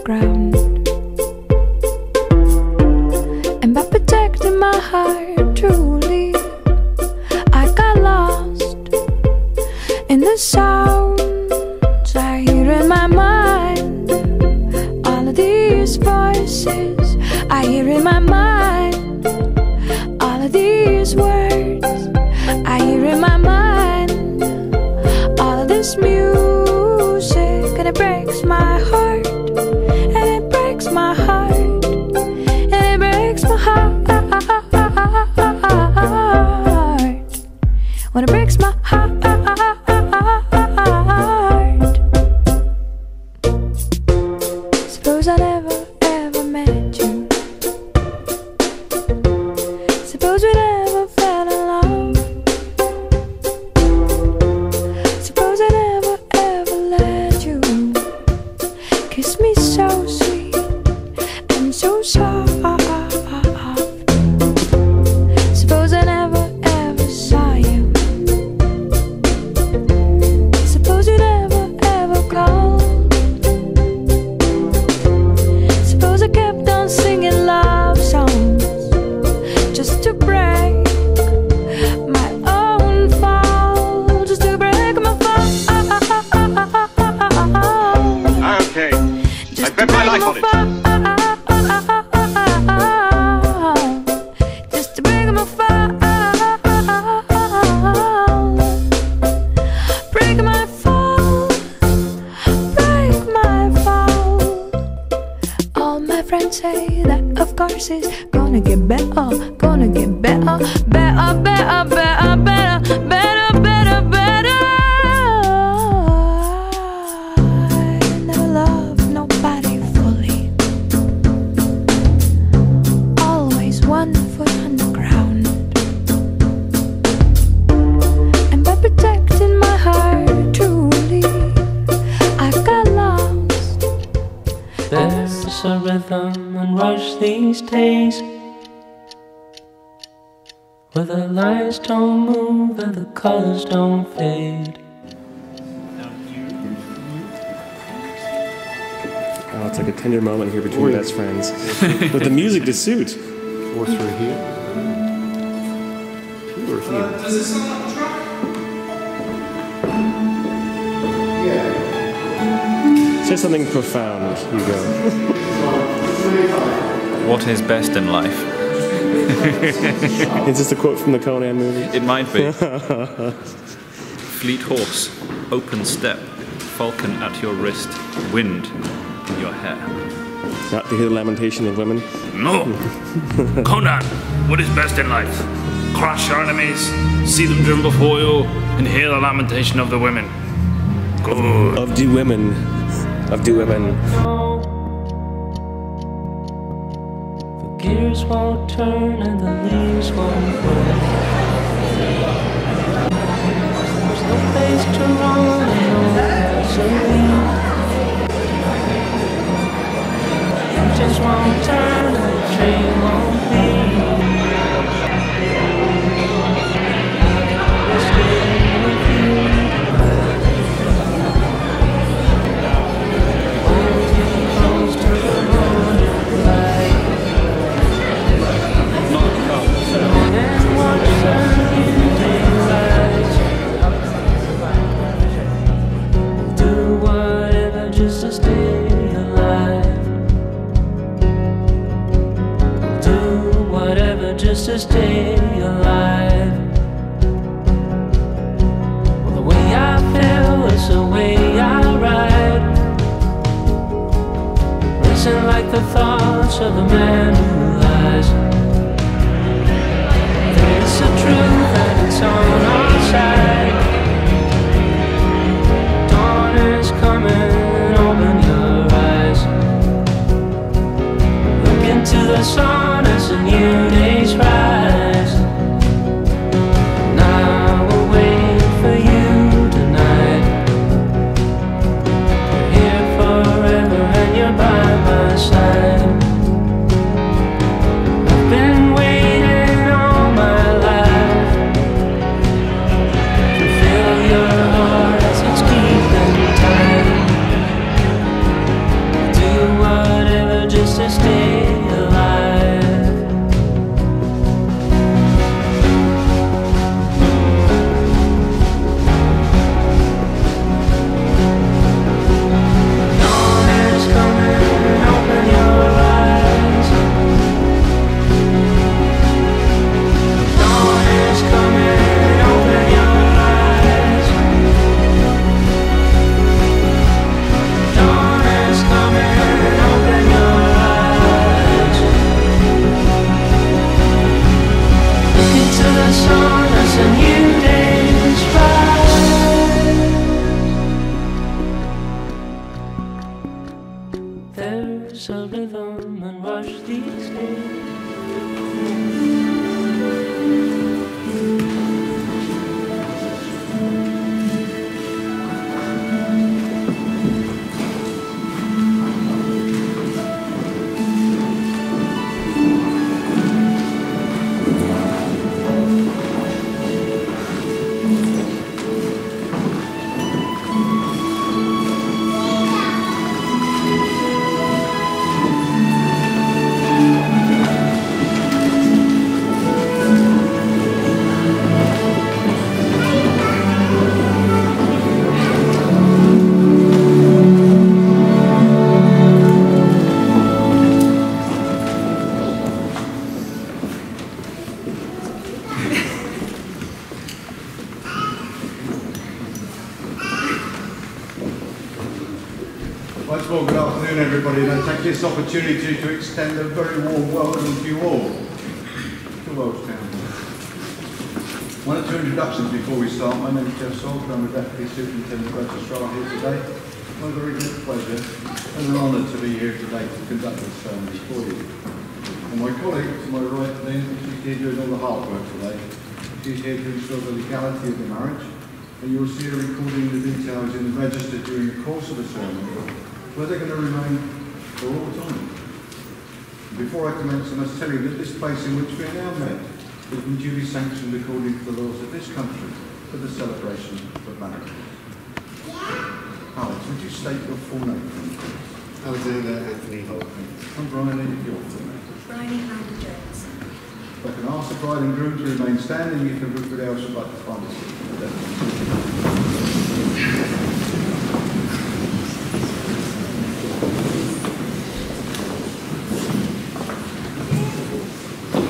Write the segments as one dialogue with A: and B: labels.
A: ground. And by protecting my heart truly, I got lost in the sounds I hear in my mind. All of these voices I hear in my mind. All of these words I hear in my mind. All of this music, and it breaks my heart. And it breaks my heart. And it breaks my heart. When it breaks my heart. Suppose I never ever met you. Suppose we never fell in love. Suppose I never ever let you kiss me so sweet and so soft. Suppose I never ever saw you. Suppose you never ever called. Suppose I kept on singing love songs just to break my own fall, just to break my fall.
B: Okay, I bet my life on it.
A: Just to break my fall, break my fall, break my fall. All my friends say that of course it's gonna get better, gonna get better, better, better, better, better, better, better, better. I never loved nobody fully. Always one foot on the ground. And by protecting my heart truly, I got lost.
C: There's a rhythm and rush these days, where the lines don't move and the colors don't fade.
D: Oh, it's like a tender moment here between best friends. With the music to suit.
E: 4 through here. 2 or 3.
F: Does this sound like a truck? Yeah.
D: Say something profound, Hugo.
G: What is best in life?
D: Is this a quote from the Conan movie?
G: It might be. Fleet horse, open step, falcon at your wrist, wind in your hair.
D: Not to hear the lamentation of women?
B: No! Conan, what is best in life? Crush your enemies, see them driven before you, and hear the lamentation of the women. Good.
D: Of the women. Of the women.
C: The gears won't turn and the leaves won't grow. There's no place to run and no gasoline. Engines won't turn and the train won't leave. I'll stay with you tonight. Hold you close to the morning light. And watch the new daylight. Do whatever just to stay alive. Do whatever just to stay alive. Well, the way I feel is the way I ride. Racing like the thoughts of a man who lies. It's the truth and it's on our side. Dawn is coming, open your eyes. Look into the sun as the new days rise. And I will wait for you tonight. You're here forever and you're by my side. I've been waiting all my life to feel your heart as it's keeping time. Do what just to stay alive. Dawn is coming, open your eyes. Dawn is coming, open your eyes. Dawn is coming, open your eyes. Look into the sun as a new day's rise. There's a rhythm and rush these days.
E: Once more, good afternoon everybody, and I take this opportunity to extend a very warm welcome to you all to Welshtown. One or two introductions before we start. My name is Jeff Salford, I'm the Deputy Superintendent of Registrar here today. It's my very great pleasure and an honour to be here today to conduct this ceremony for you. And my colleague to my right then, she's here doing all the hard work today. She's here to ensure the legality of the marriage, and you'll see her recording the details in the register during the course of the ceremony, where they're going to remain for all time. Before I commence, I must tell you that this place in which we are now met has been duly sanctioned according to the laws of this country for the celebration of marriage. Alex, would you state your full name, please?
H: Alexander Anthony Hogg.
E: And Bryony, your full name.
I: Bryony Amanda Jones.
E: If I can ask the bride and groom to remain standing, if everybody else would like to find a seat.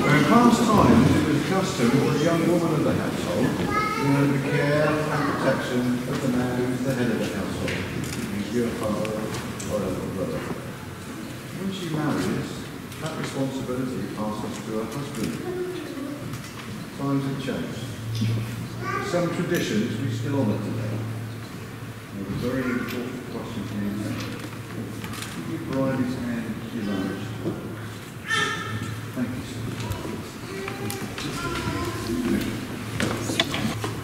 E: In past times, it was custom for a young woman of the household to know the care and protection of the man who is the head of the household, usually a father or a little brother. When she marries, that responsibility passes to her husband. Times have changed. Some traditions we still honour today. There's a very important question for you now. Give your bride his hand to your marriage. Thank you, sir.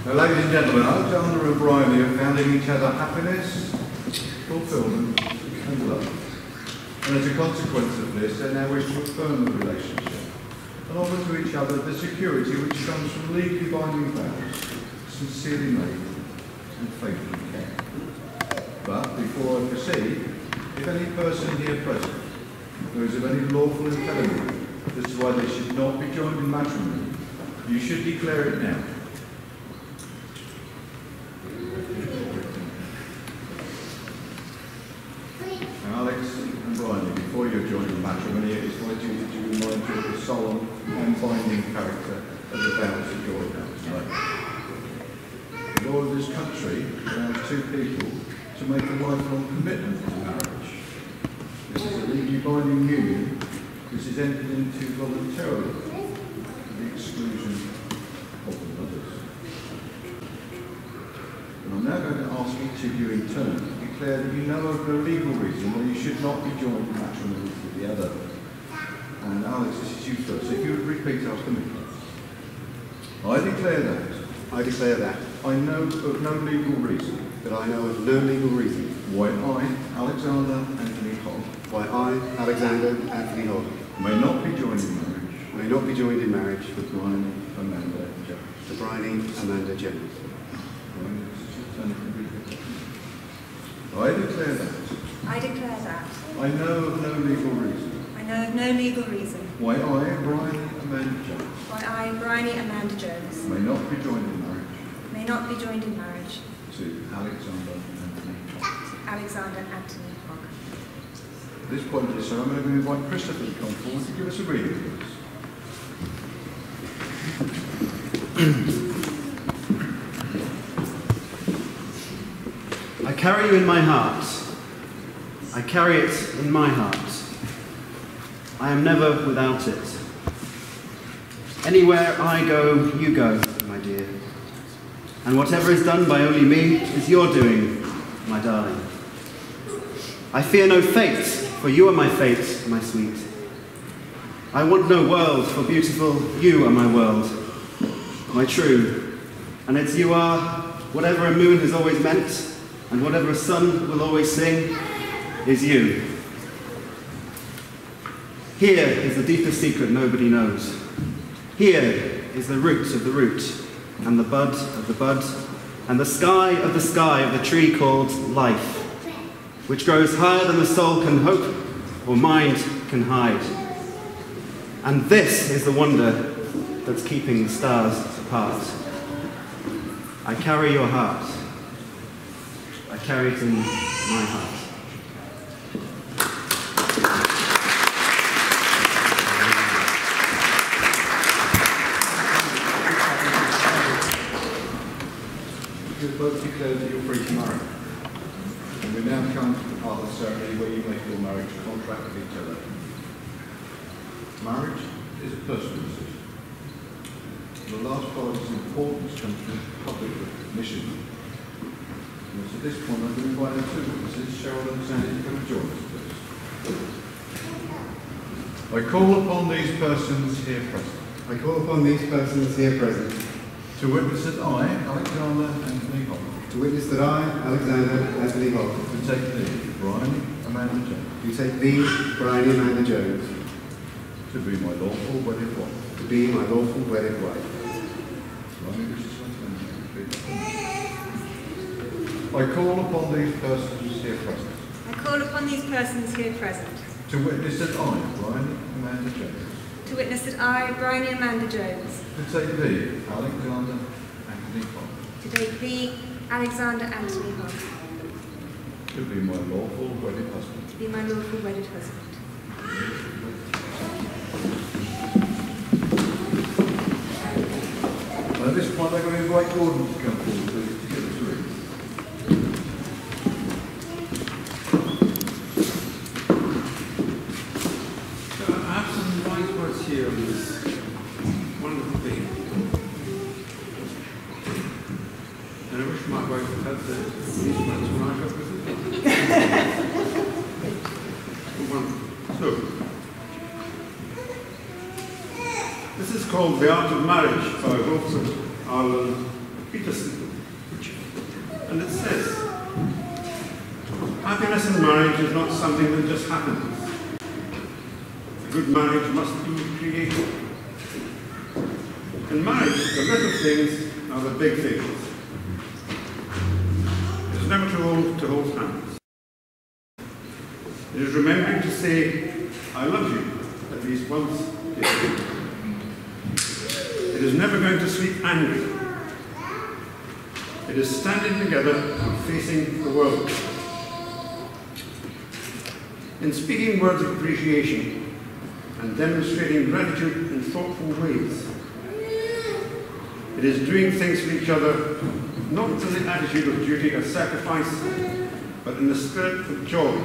E: Now, ladies and gentlemen, Alexander and Bryony have found in each other happiness, fulfilment, and love. And as a consequence of this, they now wish to affirm the relationship and offer to each other the security which comes from legally binding vows, sincerely made and faithfully kept. But before I proceed, if any person here present knows of any lawful impediment as to why they should not be joined in matrimony, you should declare it now. Alex and Bryony, before you're joined in matrimony, it is my duty to remind you of the solemn and binding character of the vows that you're about to make. The law of this country allows two people to make a lifelong commitment to marriage. This is a legally binding union. This is entered into voluntarily, to the exclusion of the others. And I'm now going to ask each of you in turn to declare that you know of no legal reason why you should not be joined in matrimony with the other. And Alex, this is you first. So if you would repeat after me. I declare that.
H: I declare that.
E: I know of no legal reason.
H: That I know of no legal reason.
E: Why I, Alexander Anthony Hogg.
H: Why I, Alexander Anthony Hogg.
E: May not be joined in marriage.
H: May not be joined in marriage.
E: With Bryony Amanda Jones.
H: To Bryony Amanda Jones.
E: I declare that.
I: I declare that.
E: I know of no legal reason.
I: know of no legal reason
E: why I, Bryony Amanda Jones,
I: why I, Bryony Amanda Jones,
E: may not be joined in marriage
I: may not be joined in marriage
E: to Alexander Anthony Hogg.
I: Alexander Anthony Hogg.
E: At this point of the ceremony, I'm going to invite Christopher to come forward to give us a reading,
H: I carry you in my heart. I carry it in my heart. I am never without it. Anywhere I go, you go, my dear. And whatever is done by only me is your doing, my darling. I fear no fate, for you are my fate, my sweet. I want no world, for beautiful, you are my world, my true. And it's you are, whatever a moon has always meant, and whatever a sun will always sing, is you. Here is the deepest secret nobody knows. Here is the root of the root, and the bud of the bud, and the sky of the tree called life, which grows higher than the soul can hope or mind can hide. And this is the wonder that's keeping the stars apart. I carry your heart. I carry it in my heart.
E: You both declare that you're free to marry. And we now come to the part of the ceremony where you make your marriage contract with each other. Marriage is a personal decision. The last part of its importance comes from public recognition. And so at this point, I'm going to invite our two witnesses, Cheryl and Sandy, to come and join us, please. I call upon these persons here present.
H: I call upon these persons here present
E: To witness that I, Alexander Anthony Hogg,
H: to witness that I, Alexander Anthony Hogg,
E: do take thee, Bryony Amanda Jones,
H: do take thee, Bryony Amanda Jones,
E: to be my lawful wedded wife.
H: to be my lawful wedded wife.
E: Bryony, this is what I call upon these persons here present.
I: I call upon these persons here present
E: To witness that I, Bryony Amanda Jones,
I: to witness that I, Bryony Amanda Jones,
E: do take thee, Alexander Anthony Hogg,
I: to take thee, Alexander Anthony Hogg,
E: to be my lawful wedded husband.
I: to be my lawful wedded husband.
E: And at this point, I'm going to invite Gordon to come forward, please, to get us a ring.
J: So I have some wise words here on this wonderful thing. And I wish my wife had these words when I got with it. So, this is called The Art of Marriage by Wilfred Arlen Peterson. And it says, happiness in marriage is not something that just happens. A good marriage must be created. In marriage, the little things are the big things. It is never too old to hold hands. It is remembering to say, I love you, at least once daily. It is never going to sleep angry. It is standing together and facing the world. In speaking words of appreciation and demonstrating gratitude in thoughtful ways. It is doing things for each other, not in the attitude of duty or sacrifice, but in the spirit of joy.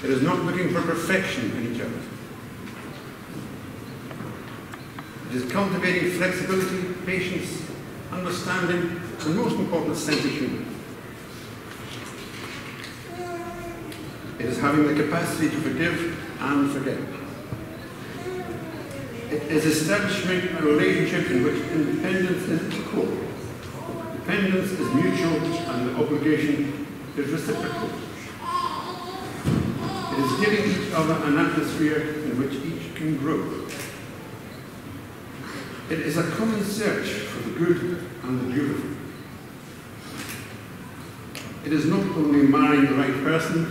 J: It is not looking for perfection in each other. It is cultivating flexibility, patience, understanding, and most important, a sense of humour. It is having the capacity to forgive and forget. It is establishing a relationship in which independence is equal, dependence is mutual, and the obligation is reciprocal. It is giving each other an atmosphere in which each can grow. It is a common search for the good and the beautiful. It is not only marrying the right person,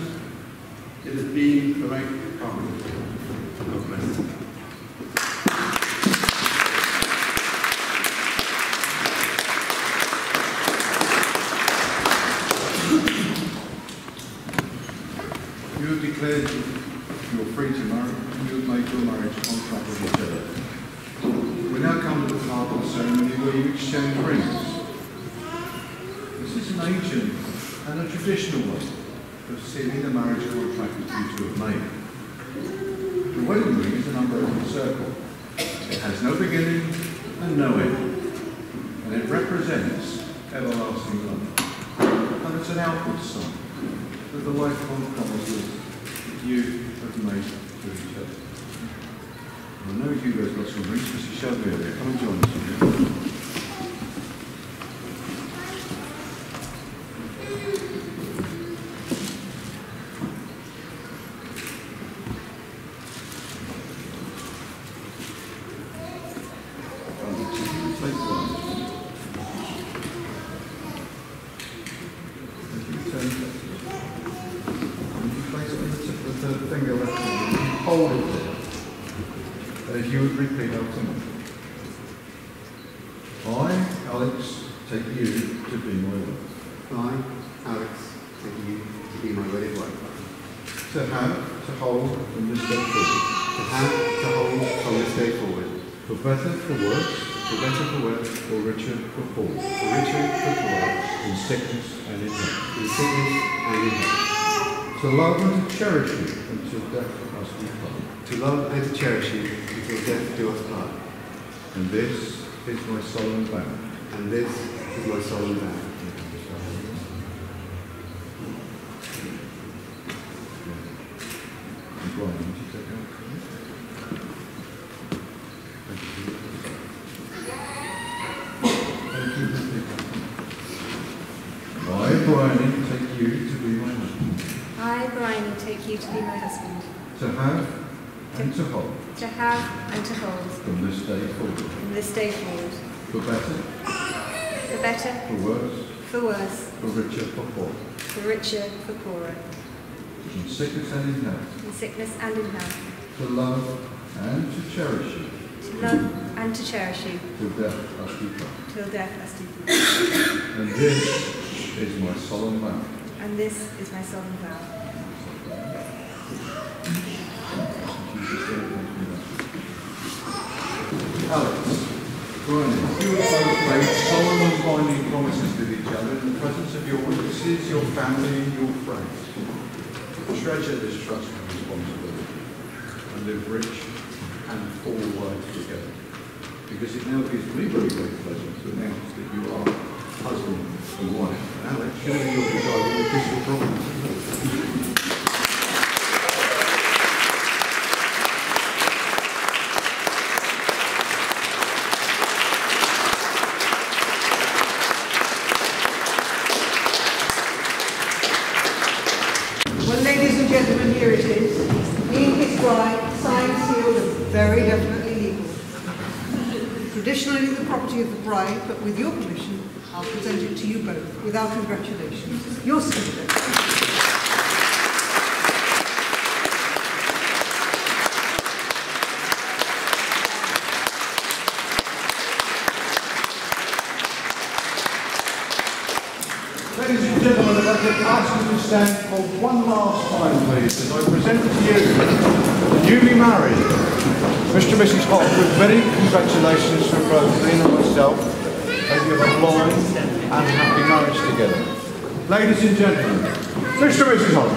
E: It has been a great promise. God bless you. You have declared you're free to marry, and you have made your marriage contract with each other. We now come to the part of the ceremony where you exchange rings. This is an ancient and a traditional way of sealing the marriage contract that you two have made. The wedding ring is an unbroken circle. It has no beginning and no end, and it represents everlasting love. And it's an outward sign of the lifelong promises that you have made to each other. I know you guys got some rings because you showed me earlier. Come and join us here. Hold it there. And if you would repeat after me. I, Alex, take you to be my wife.
H: I, Alex, take you to be my wedded wife.
E: To have, to hold from this day forward.
H: To have, to hold from this day forward.
E: For better, for worse.
H: For better, for worse.
E: For richer, for poor.
H: For richer, for poorer.
E: In sickness and in health.
H: In sickness and in health.
E: To love and to cherish you until death us do part.
H: To love and to cherish you until death do us part.
E: And this is my solemn vow.
H: And this is my solemn vow.
E: Bryony, would you take out? Thank you. I, Bryony, take you to be my husband.
I: I, Bryony, take you to be my husband.
E: To have and to hold.
I: To have and to hold.
E: From this day forward.
I: From this day forward.
E: For better.
I: For better.
E: For worse.
I: For worse.
E: For richer, for poorer.
I: For richer, for poorer.
E: In sickness and in health.
I: In sickness and in health.
E: To love and to cherish you.
I: To love and to cherish you.
E: Till death us do part.
I: Till death us do part.
E: And this is my solemn vow.
I: And this is my solemn vow.
E: Alex, Bryony, you have both made solemn and binding promises with each other in the presence of your witnesses, your family, and your friends. Treasure this trust and responsibility and live rich and full lives together. Because it now gives me very great pleasure to announce that you are husband and wife. Alex, should be your desire to kiss your promise.
F: Well, ladies and gentlemen, here it is. Me and his bride, signed, sealed, and very definitely legal. Traditionally the property of the bride, but with your permission, I'll present it to you both, with our congratulations. Your certificate.
E: Ladies and gentlemen, I'd like to ask you to stand for one last time, please, as I present to you the newly married Mr. and Mrs. Hogg, with many congratulations from both Dean and myself as you have a long and happy marriage together. Ladies and gentlemen, Mr. and Mrs. Hogg.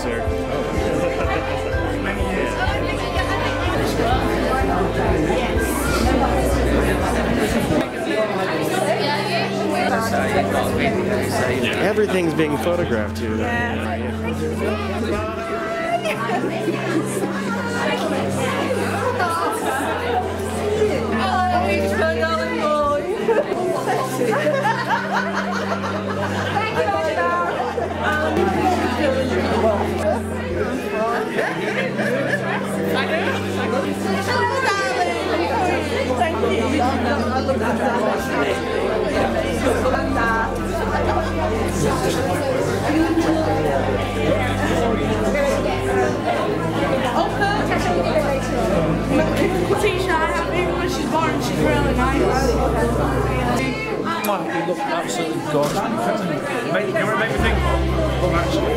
D: there. Everything's being photographed here.
B: You look absolutely gorgeous. You want to make me think? Actually.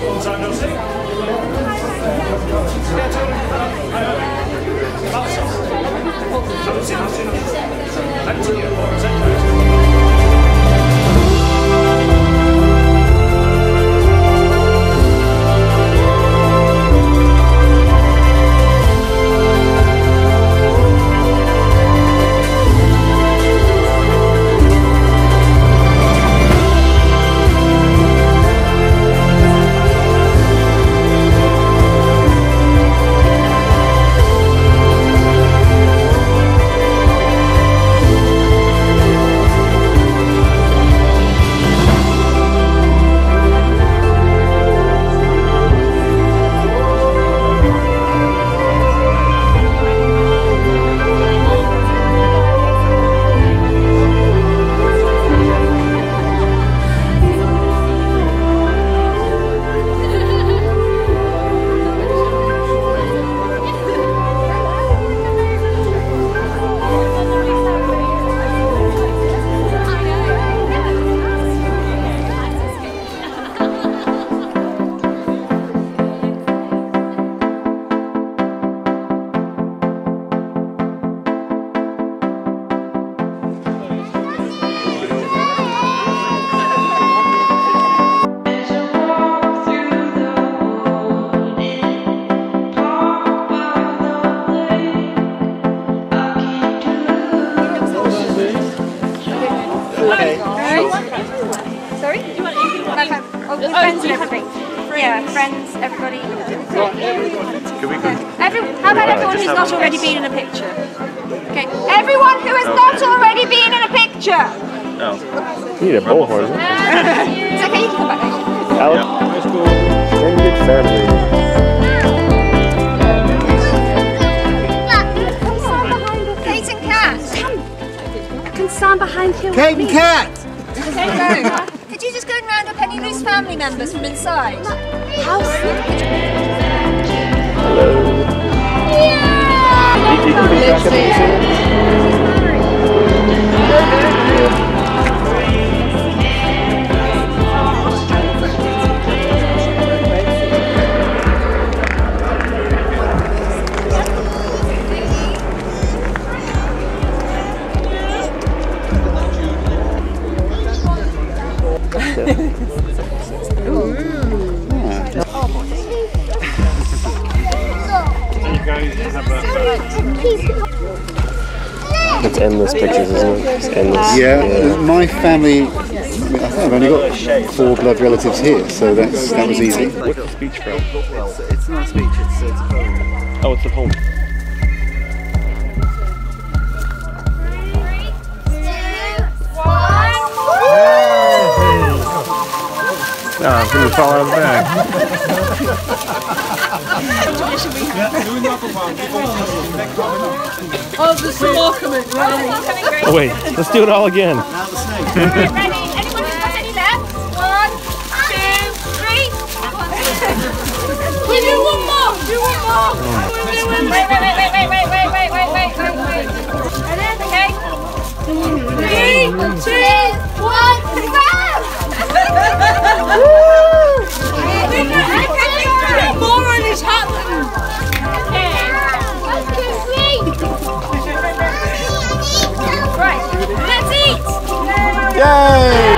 B: Long time no see.
I: Friends and everything. Yeah, friends, everybody. How about everyone who's not already been in a picture? Okay, everyone who has not already been in a picture!
G: No.
D: You need a bullhorn.
I: It's okay, you can come back later.
D: Alex, extended family.
I: Kate and Kat! I can stand behind him.
H: Kate and Kat!
I: Could you just go and round up any loose family members from inside? How sweet!
D: Hello. It's endless pictures, isn't it? It's endless.
K: Yeah, my family, I think I've only got 4 blood relatives here, so that was easy.
D: What's the speech from?
H: It's not a speech, it's a poem.
D: Oh, it's a poem. Oh, I'm going to fall out of the bag.
F: Oh, there's some more coming.
D: Oh, wait, let's do it all again.
I: Ready? Anyone who's got any left? 1, 2, 3.
F: We do one more. Do one more.
I: Wait. Okay.
F: 3, 2, 1, grab! More on his hat.
I: Right, let's eat!
K: Yay!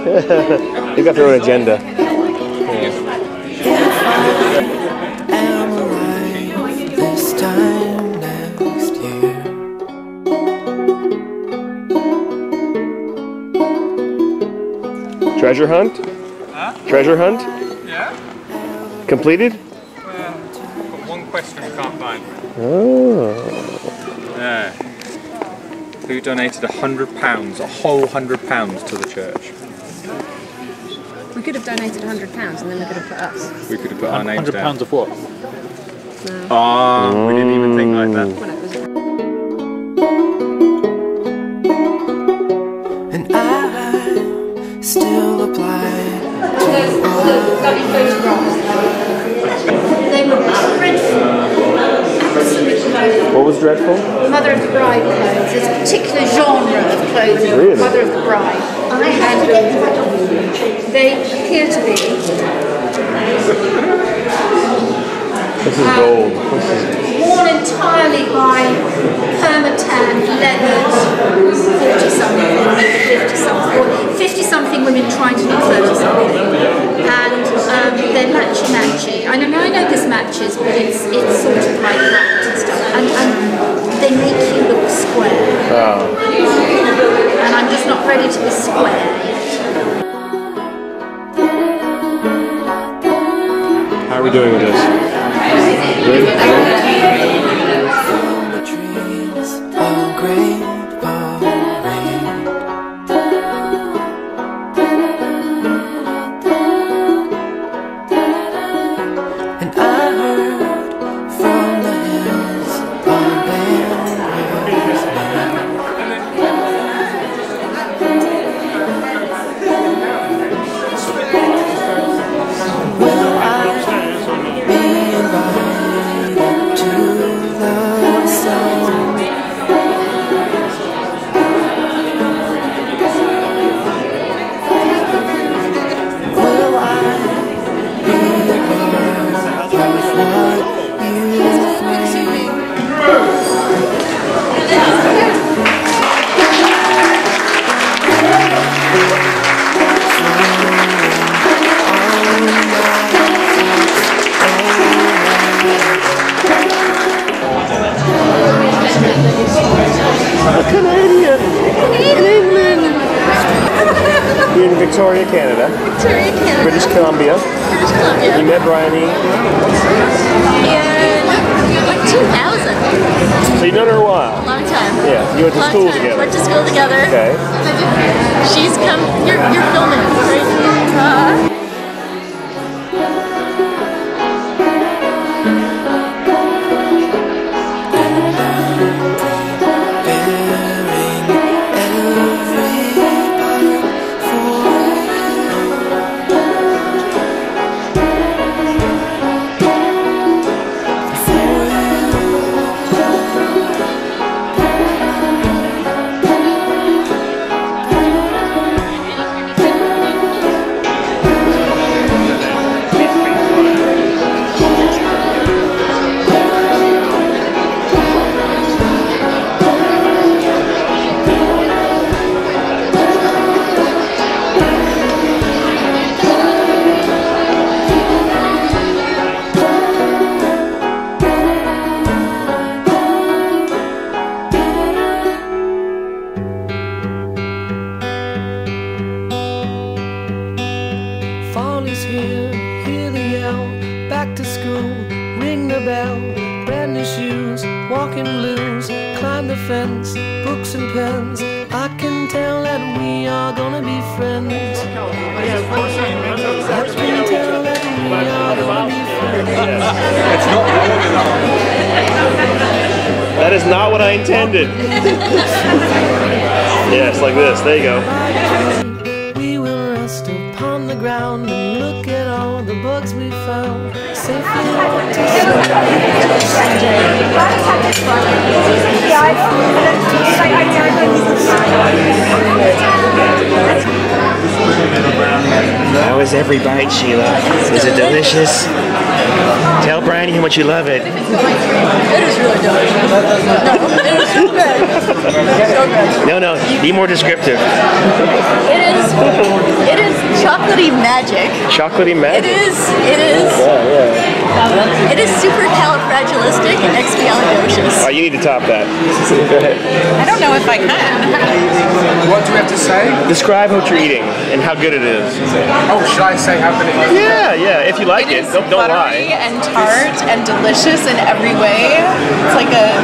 D: You've got their own agenda. Treasure hunt?
L: Huh?
D: Treasure hunt?
L: Yeah.
D: Completed?
L: Got one question we can't find.
D: Oh.
L: Yeah. Who donated £100, a whole £100 to the church?
M: We could have donated £100 and then we could have put us.
L: We could have put our names down.
G: £100 of what?
L: Oh, we didn't even think like that.
C: And I still apply.
I: They were dreadful.
D: What was dreadful?
I: Mother of the Bride clothes. There's a particular genre of clothing.
D: Really?
I: Mother of the Bride. I had they appear to be.
D: This is gold.
I: Worn entirely by permatanned, leathered 40-something, maybe 50-something, or 50-something women trying to look 30-something. And they're matchy-matchy. I know this matches, but it's sort of like that and stuff. And they make you look square.
D: Oh.
I: And I'm just not ready to be square yet.
D: How are we doing with this? Good? You're in Victoria, Canada.
I: Victoria, Canada.
D: British Columbia.
I: British Columbia.
D: You met Bryony.
I: In like 2000.
D: So you've known her a while.
I: Long time.
D: Yeah. You went to
I: Long
D: school
I: time.
D: together.
I: Went to school together.
D: Okay.
I: She's come. You're filming, right?
C: Fall is here, hear the yell, back to school, ring the bell, brand new shoes, walking blues, climb the fence, books and pens, I can tell that we are gonna be friends. I can tell that we are gonna be friends.
D: It's not long enough. That is not what I intended. Yes, like this. There you go.
C: We will rest upon the ground and look at all the bugs we found. Safely on to
D: How is every bite, Sheila? Is it delicious? Tell Bryony how much you love it.
M: It is really delicious. No, it is so good. So good.
D: No, be more descriptive.
M: It is
N: chocolatey magic.
D: Chocolatey magic?
N: It is. It is.
D: Yeah.
N: It is supercalifragilisticexpialidocious.
D: Oh, you need to top that. Go ahead.
N: I don't know if I can.
O: What do we have to say?
D: Describe what you're eating and how good it is.
O: Oh, should I say how good it is?
D: Yeah, yeah. If you like it, don't
N: Buttery
D: lie.
N: and tart and delicious in every way. It's like a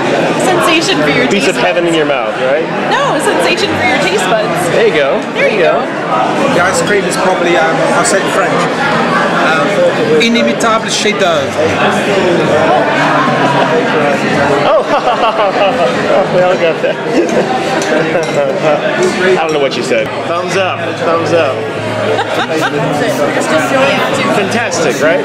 N: sensation for your
D: Piece
N: taste
D: of heaven in your mouth, right?
N: No, a sensation for your taste buds.
D: There you go.
N: There you go.
O: The ice cream is probably, I'll say it in French, inimitable chef d'oeuvre.
D: Oh, we all got that. I don't know what you said. Thumbs up. Thumbs up. Fantastic, right?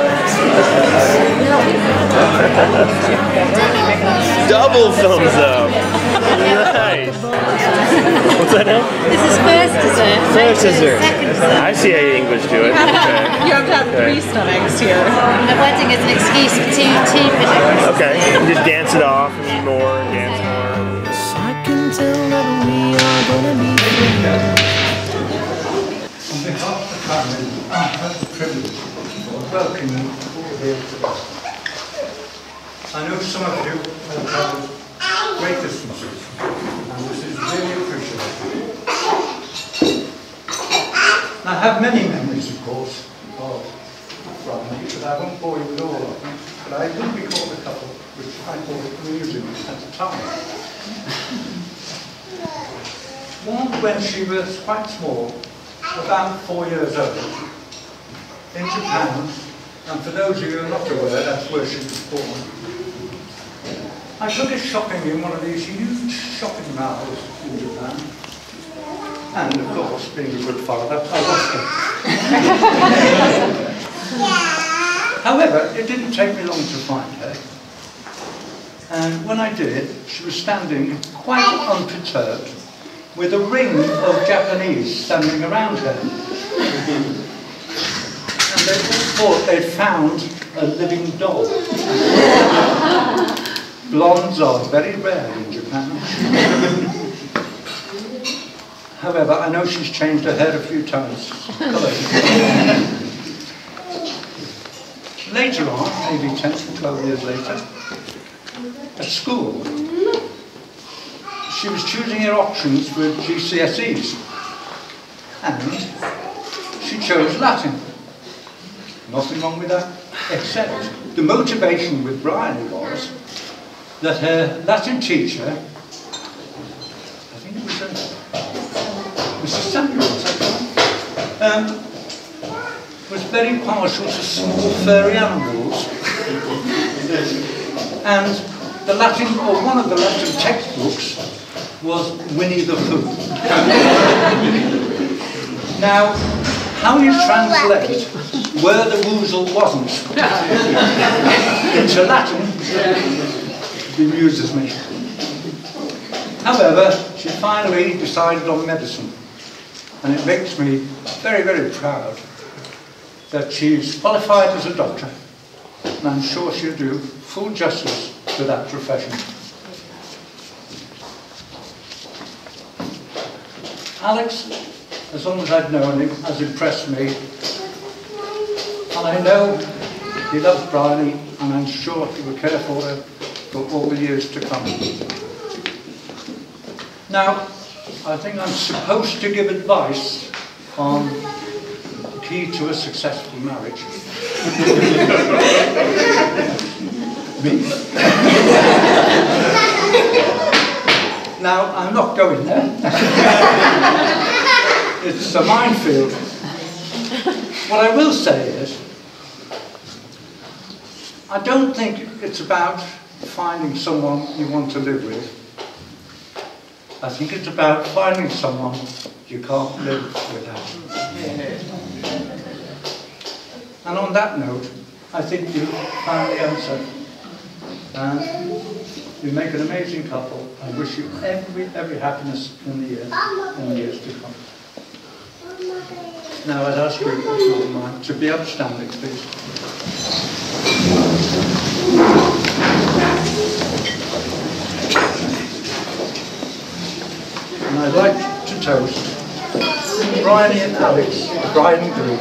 D: Double thumbs up. Nice. What's that now?
N: This is first dessert.
D: First dessert. I see how you English do it. Okay.
N: You have to have 3 stomachs here. The wedding is an excuse for two visitors.
D: Okay. You just dance it off and eat more and dance more.
C: I can tell that we are gonna be friends.
E: On behalf of the family, I have the privilege of welcoming you all here today. I know some of you have travelled great distances, and this is really appreciated. I have many memories, of course, of Bryony, but I won't bore you with all of them. But I do recall a couple which I thought amusing at the time. One when she was quite small, about 4 years old, in Japan, and for those of you who are not aware, that's where she was born. I took her shopping in one of these huge shopping malls in Japan, and of course, being a good father, I lost her. However, it didn't take me long to find her, and when I did, she was standing quite unperturbed, with a ring of Japanese standing around her. And they all thought they'd found a living doll. Blondes are very rare in Japan. However, I know she's changed her hair a few times. Later on, maybe 10 to 12 years later, at school, she was choosing her options for GCSEs, and she chose Latin. Nothing wrong with that, except the motivation with Bryony was that her Latin teacher, I think it was Mrs. Samuel, is that right? Was very partial to small furry animals, and the Latin, or one of the Latin textbooks, was Winnie the Pooh. Now, how you translate where the woozle wasn't into Latin bemuses me. However, she finally decided on medicine, and it makes me very, very proud that she's qualified as a doctor, and I'm sure she'll do full justice to that profession. Alex, as long as I've known him, has impressed me, and I know he loves Bryony, and I'm sure he will care for her for all the years to come. Now, I think I'm supposed to give advice on the key to a successful marriage. Me? Now, I'm not going there. It's a minefield. What I will say is, I don't think it's about finding someone you want to live with. I think it's about finding someone you can't live without. And on that note, I think you found the answer. And you make an amazing couple. I wish you every happiness in the years to come. Now I'd ask you, if you don't mind, to be upstanding, please. And I'd like to toast
P: Bryony and Alex, the bride and groom.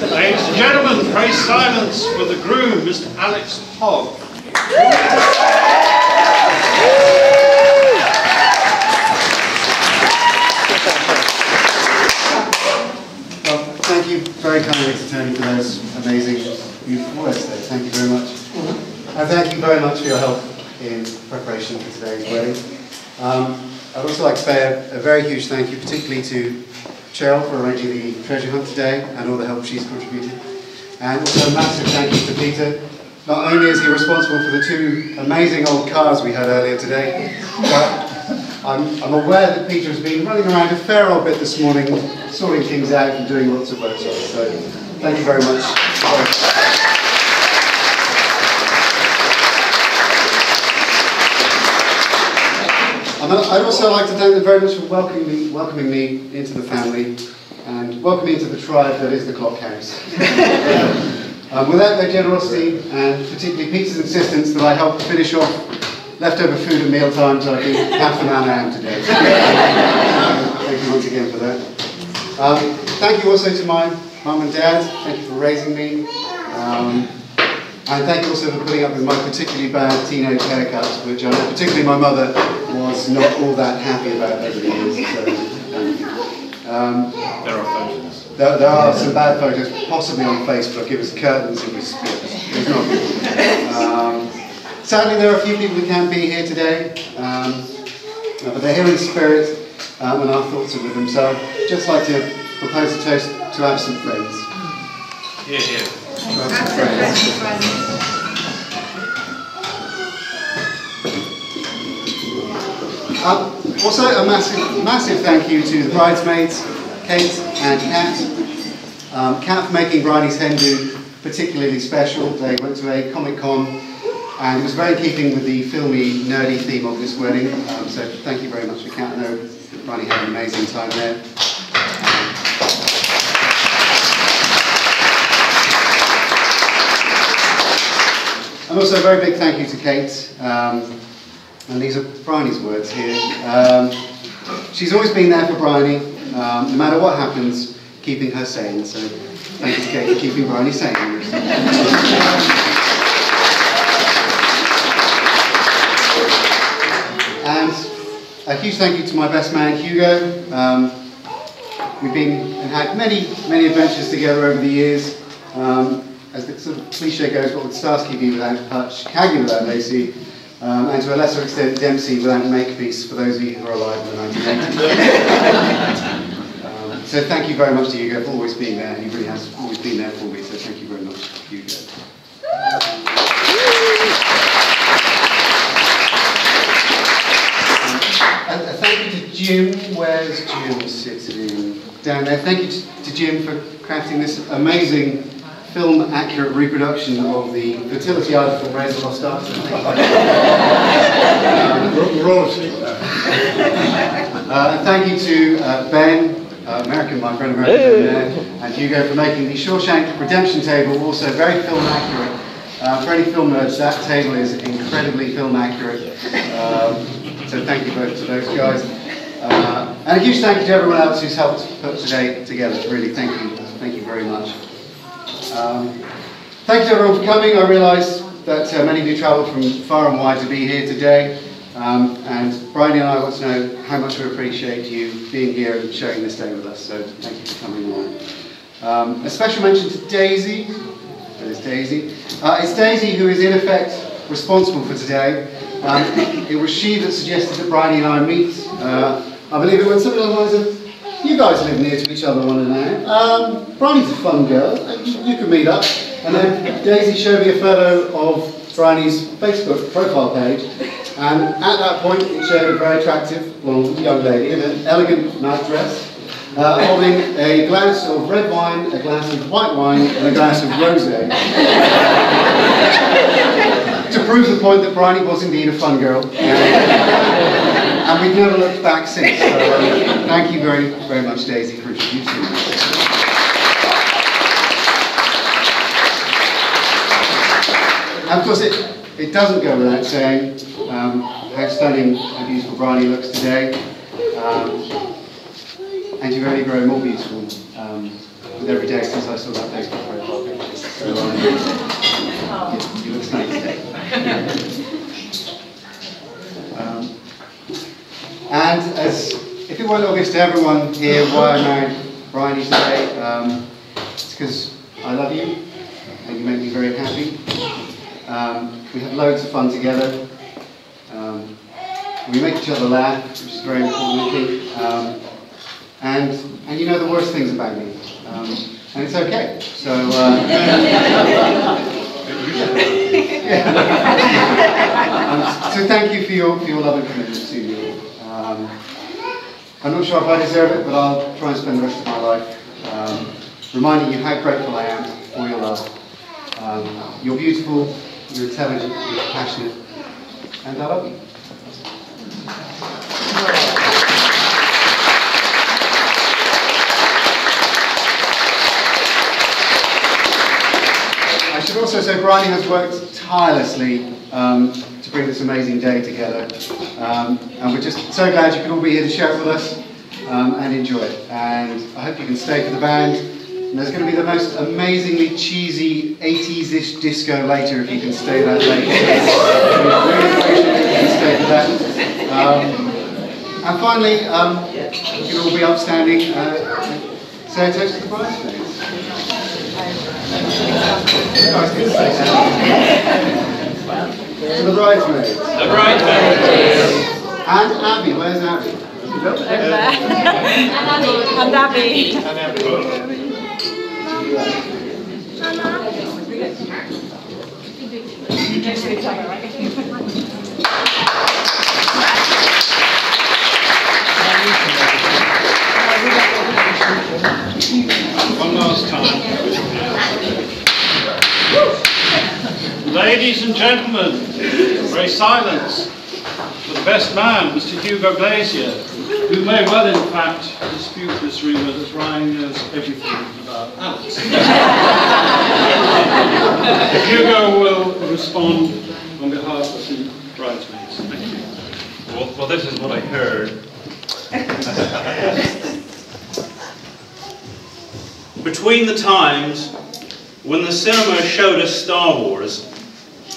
J: Ladies and gentlemen, pray silence for the groom, Mr. Alex Hogg.
H: Well, thank you very kindly to Tony for those amazing, beautiful words there. Thank you very much. And thank you very much for your help in preparation for today's wedding. I'd also like to say a very huge thank you, particularly to Cheryl for arranging the treasure hunt today and all the help she's contributed. And also a massive thank you to Peter. Not only is he responsible for the two amazing old cars we had earlier today, but I'm aware that Peter has been running around a fair old bit this morning, sorting things out and doing lots of workshops. So thank you very much. I'd also like to thank them very much for welcoming me into the family and welcoming into the tribe that is the Clock House. Without their generosity and particularly Peter's insistence that I help finish off leftover food at meal times, I'd be half the man I am today. Thank you once again for that. Thank you also to my mum and dad. Thank you for raising me. And thank you also for putting up with my particularly bad teenage haircuts, which I know particularly my mother was not all that happy about over the years. So,
G: there are photos.
H: There are some bad photos, possibly on Facebook. It was curtains, it was not good. Sadly, there are a few people who can't be here today, but they're here in spirit, and our thoughts are with them. So I'd just like to propose a toast to absent friends.
G: Here, here.
H: Also, a massive thank you to the bridesmaids, Kate and Kat. Kat for making Bryony's hen do particularly special. They went to a Comic-Con and it was very in keeping with the filmy, nerdy theme of this wedding. So thank you very much for Kat. I know Bryony had an amazing time there. And also a very big thank you to Kate, and these are Bryony's words here. She's always been there for Bryony, no matter what happens, keeping her sane. So thank you to Kate for keeping Bryony sane. And a huge thank you to my best man, Hugo. We've had many adventures together over the years. As the sort of cliche goes, what would Starsky be without Hutch, Cagney without Lacey, and to a lesser extent Dempsey without Makepeace, for those of you who are alive in the 1980s. So thank you very much to Hugo for always being there, and he really has always been there for me, so thank you very much, Hugo. A thank you to Jim. Where's Jim sitting? Down there. Thank you to Jim for crafting this amazing film-accurate reproduction of the fertility idol from Raise the Lost Ark.
J: We're all asleep now.
H: Thank you to Ben, my friend American, and Hugo for making the Shawshank Redemption table also very film-accurate. For any film nerds, that table is incredibly film-accurate. So thank you both to those guys. And a huge thank you to everyone else who's helped put today together. Really, thank you very much. Thank you to everyone for coming. I realise that many of you travelled from far and wide to be here today. And Bryony and I want to know how much we appreciate you being here and sharing this day with us. So thank you for coming along. A special mention to Daisy. There's Daisy. It's Daisy who is in effect responsible for today. It was she that suggested that Bryony and I meet. I believe it went something along the lines of, you guys live near to each other one another. Bryony's a fun girl, you can meet up. And then Daisy showed me a photo of Bryony's Facebook profile page. And at that point, it showed a very attractive blonde young lady in an elegant night dress.
K: holding a glass of red wine, a glass of white wine, and a glass of rosé. To prove the point that Bryony was indeed a fun girl. And we've never looked back since. So thank you very, very much, Daisy, for introducing us. And of course, it doesn't go without saying how stunning and beautiful Bryony looks today. And you've only grown more beautiful with every day since I saw that Facebook profile picture. So you look stunning today. And as if it weren't obvious to everyone here why I married Bryony today, it's because I love you and you make me very happy. We have loads of fun together. We make each other laugh, which is very important, I think. And you know the worst things about me. And it's okay. So, so thank you for your love and commitment to me. I'm not sure if I deserve it, but I'll try and spend the rest of my life reminding you how grateful I am for your love. You're beautiful, you're intelligent, you're passionate, and I love you. I should also say Bryony has worked tirelessly to bring this amazing day together. And we're just so glad you could all be here to share it with us and enjoy it. And I hope you can stay for the band. And there's going to be the most amazing cheesy 80s-ish disco later if you can stay that late. Really appreciate it if you can stay for that. And finally, you can all be upstanding. Say a toast to the bridesmaids. To the bridesmaids.
B: The bridesmaids.
K: And Abby, where's Abby?
N: Over there. And Abby.
K: And Abby.
B: One last time. Ladies and gentlemen, very silence for the best man, Mr. Hugo Glazier, who may well, in fact, dispute this rumour that Ryan knows everything about Alex. Hugo will respond on behalf of the bridesmaids. Thank you.
G: Well, this is what I heard. Between the times when the cinema showed us Star Wars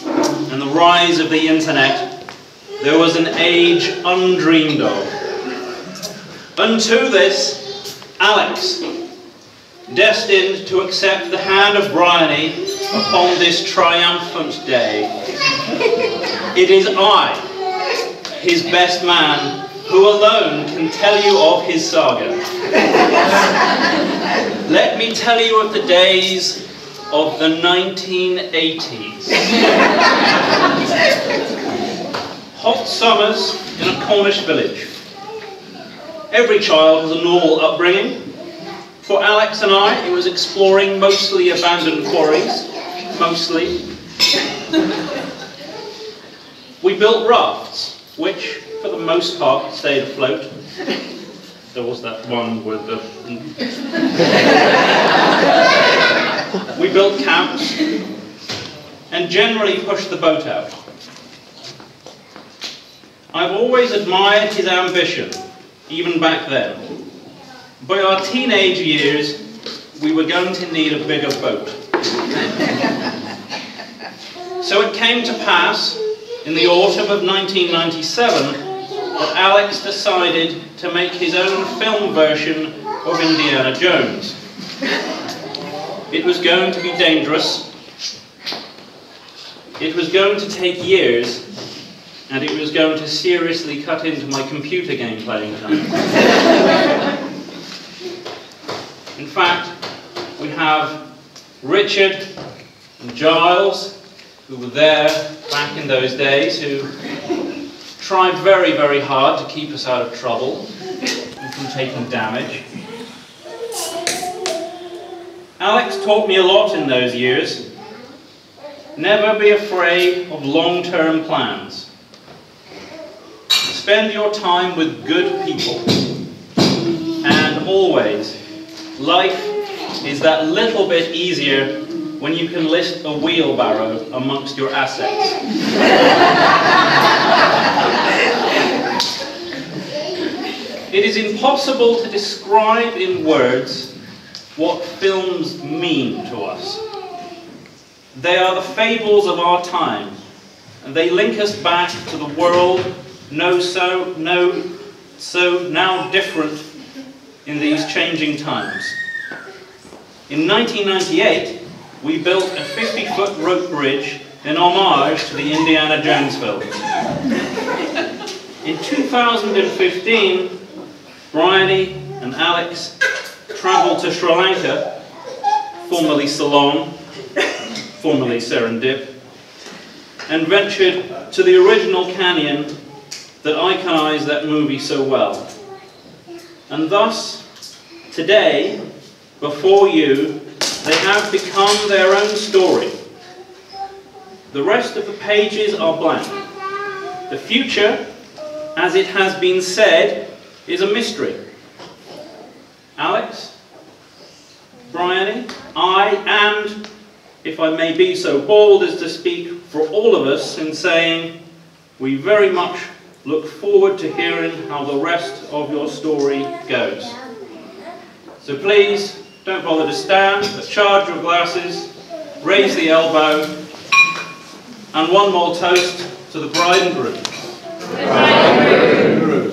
G: and the rise of the internet, there was an age undreamed of. Unto this, Alex, destined to accept the hand of Bryony upon this triumphant day. It is I, his best man, who alone can tell you of his saga. Let me tell you of the days of the 1980s. Hot summers in a Cornish village. Every child has a normal upbringing. For Alex and I, it was exploring mostly abandoned quarries. Mostly. We built rafts, which, for the most part, stayed afloat. There was that one with the... We built camps and generally pushed the boat out. I've always admired his ambition, even back then. By our teenage years, we were going to need a bigger boat. So it came to pass, in the autumn of 1997, that Alex decided to make his own film version of Indiana Jones. It was going to be dangerous. It was going to take years, and it was going to seriously cut into my computer game playing time. In fact, we have Richard and Giles, who were there back in those days, who tried very, very hard to keep us out of trouble and from taking damage. Alex taught me a lot in those years. Never be afraid of long-term plans. Spend your time with good people. And always, life is that little bit easier when you can list a wheelbarrow amongst your assets. It is impossible to describe in words what films mean to us. They are the fables of our time, and they link us back to the world so now different in these changing times. In 1998, we built a 50-foot rope bridge in homage to the Indiana Jones films. In 2015, Bryony and Alex travelled to Sri Lanka, formerly Ceylon, formerly Serendip, and ventured to the original canyon that iconised that movie so well. And thus, today, before you, they have become their own story. The rest of the pages are blank. The future, as it has been said, is a mystery. Alex, Bryony, I, and, if I may be so bold as to speak for all of us in saying, we very much look forward to hearing how the rest of your story goes. So please, don't bother to stand, but charge your glasses, raise the elbow, and one more toast to the bride and groom. The bride and groom.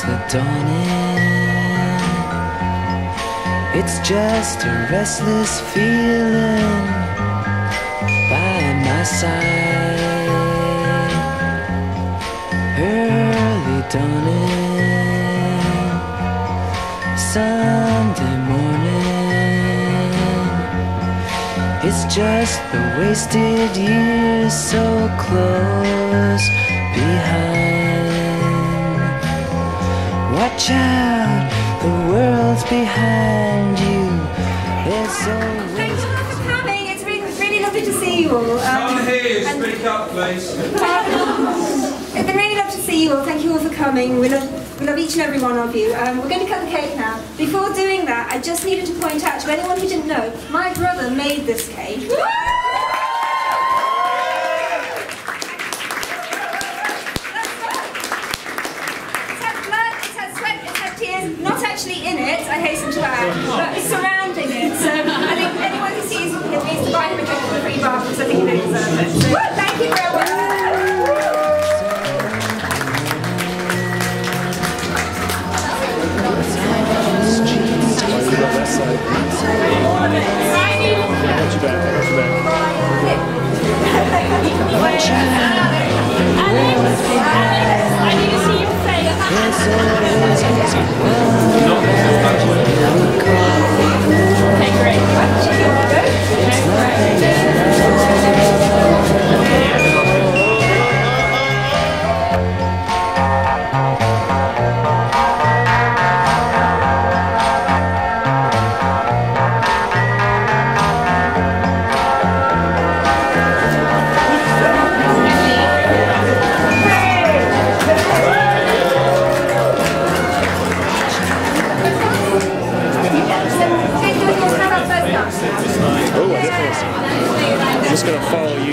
C: The dawning, it's just a restless feeling by my side. Early dawning, Sunday morning, it's just the wasted years so close behind. Watch out, the world's behind you. There's always...
Q: Thank you all for coming. It's really lovely to see you all.
O: Come here, speak up, please.
Q: It's been really lovely to see you all. Thank you all for coming. We love each and every one of you. We're going to cut the cake now. Before doing that, I just needed to point out to anyone who didn't know, my brother made this cake. Not actually in it, I hasten to add, but surrounding it. So I think anyone who sees it needs to buy him a drink for the free bar because I think they deserve it. So, thank you very much.
A: I need to see you say okay, great.
D: I'm just going to follow you.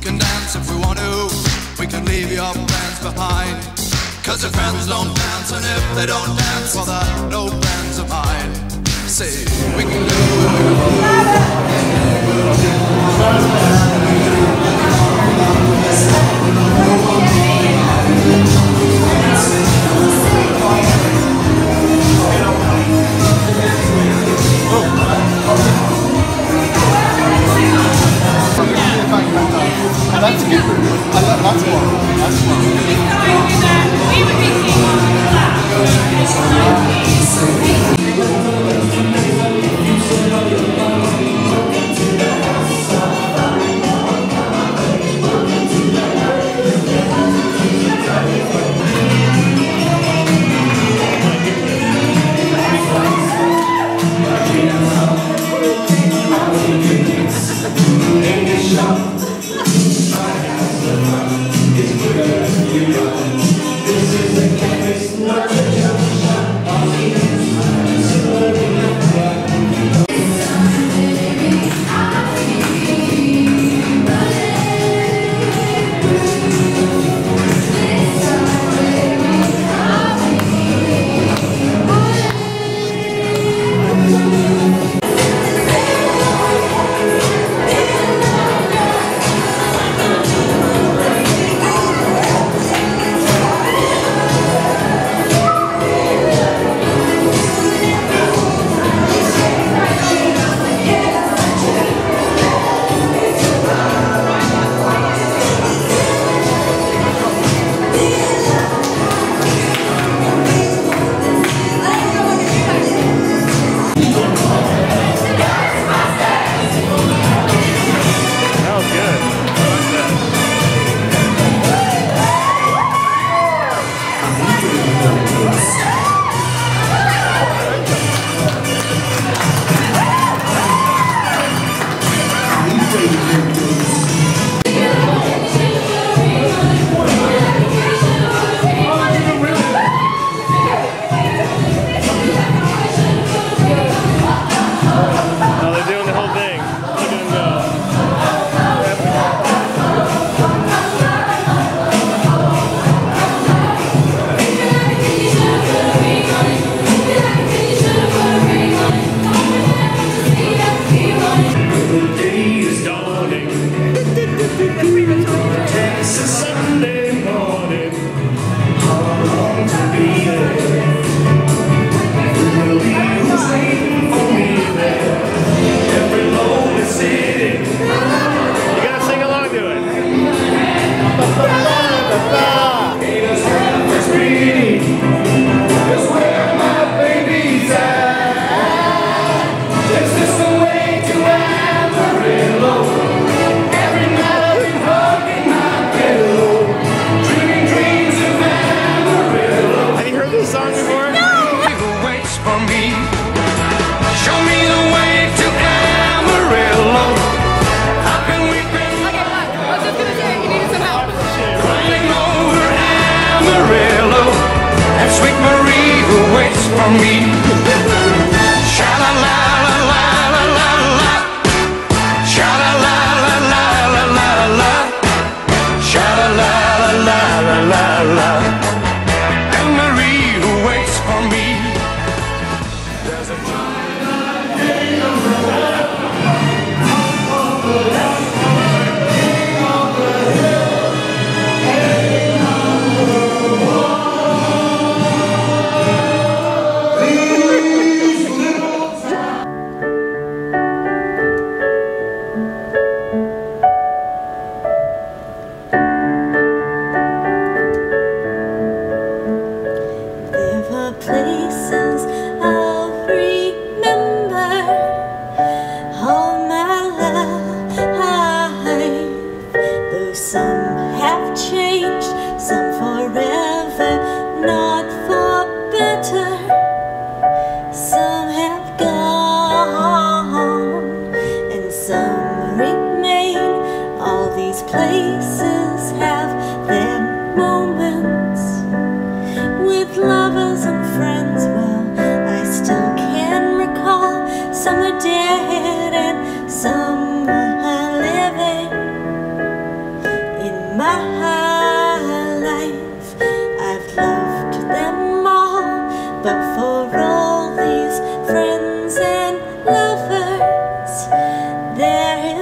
R: can dance if we want to. We can leave your friends behind. Cause your friends don't dance, and if they don't dance, well they're no friends of mine. Say, we can do
S: That's good. That's one. That's one. We were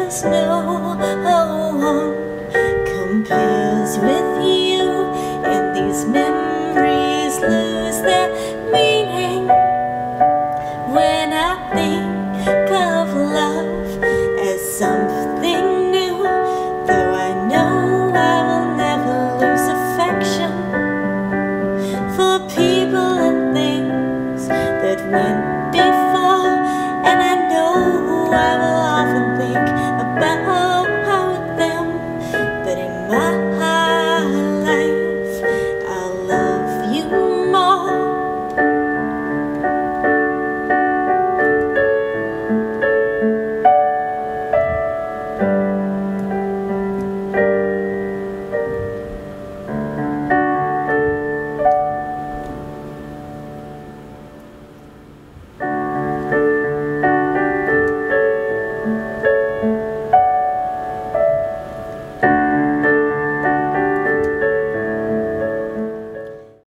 T: there's no one compares with you, and these memories